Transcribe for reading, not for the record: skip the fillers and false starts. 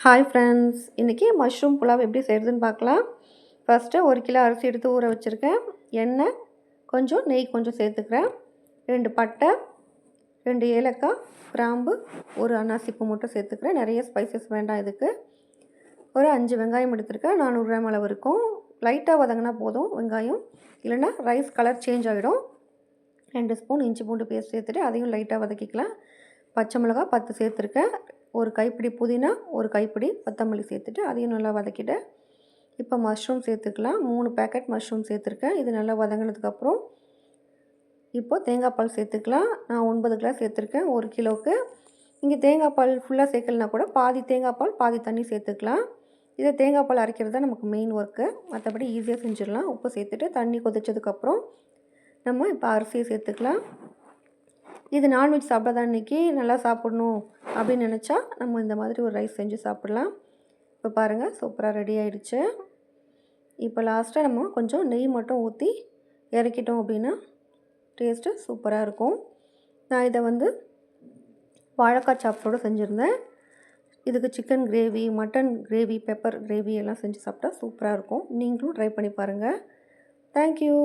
Hi friends, இன்றைக்கி mushroom pulao எப்படி செய்கிறதுன்னு பார்க்கலாம். ஃபஸ்ட்டு 1 கிலோ அரிசி எடுத்து ஊற வச்சுருக்கேன். எண்ணெய் கொஞ்சம், நெய் கொஞ்சம் சேர்த்துக்கிறேன். 2 பட்டை, 2 ஏலக்காய், கிராம்பு, ஒரு அன்னாசிப்பூ மட்டும் சேர்த்துக்கிறேன். நிறைய ஸ்பைசஸ் வேண்டாம் இதுக்கு. ஒரு 5 வெங்காயம் எடுத்துருக்கேன். 400 கிராம் அளவு இருக்கும். லைட்டாக வதங்கினா போதும் வெங்காயம், இல்லைன்னா ரைஸ் கலர் சேஞ்ச் ஆகிடும். 2 ஸ்பூன் இஞ்சி பூண்டு பேஸ்ட் சேர்த்துட்டு அதையும் லைட்டாக வதக்கிக்கலாம். பச்சை மிளகா 10 சேர்த்துருக்கேன். ஒரு கைப்பிடி புதினா, ஒரு கைப்பிடி கொத்தமல்லி சேர்த்துட்டு அதையும் நல்லா வதக்கிட்டு, இப்போ மஷ்ரூம் சேர்த்துக்கலாம். 3 பேக்கெட் மஷ்ரூம் சேர்த்துருக்கேன். இது நல்லா வதங்கினதுக்கப்புறம் இப்போது தேங்காய் பால் சேர்த்துக்கலாம். நான் 9 கிளாஸ் சேர்த்துருக்கேன் 1 கிலோவுக்கு. இங்கே தேங்காய் பால் ஃபுல்லாக சேர்க்கலனா கூட பாதி தேங்காய் பால் பாதி தண்ணி சேர்த்துக்கலாம். இதை தேங்காய் பால் அரைக்கிறது தான் நமக்கு மெயின் ஒர்க்கு. மற்றபடி ஈஸியாக செஞ்சிடலாம். உப்பு சேர்த்துட்டு தண்ணி கொதிச்சதுக்கப்புறம் நம்ம இப்போ அரிசியை சேர்த்துக்கலாம். இது நான்வெஜ் சாப்பிடாத அன்றைக்கி நல்லா சாப்பிட்ணும் அப்படின்னு நினச்சா நம்ம இந்த மாதிரி ஒரு ரைஸ் செஞ்சு சாப்பிட்லாம். இப்போ பாருங்கள், சூப்பராக ரெடி ஆகிடுச்சு. இப்போ லாஸ்ட்டாக நம்ம கொஞ்சம் நெய் மட்டும் ஊற்றி இறக்கிட்டோம் அப்படின்னா டேஸ்ட்டு சூப்பராக இருக்கும். நான் இதை வாழைக்காய் சாப்ஸோடு செஞ்சுருந்தேன். இதுக்கு chicken gravy, mutton gravy, pepper gravy எல்லாம் செஞ்சு சாப்பிட்டா சூப்பராக இருக்கும். நீங்களும் ட்ரை பண்ணி பாருங்கள். தேங்க்யூ.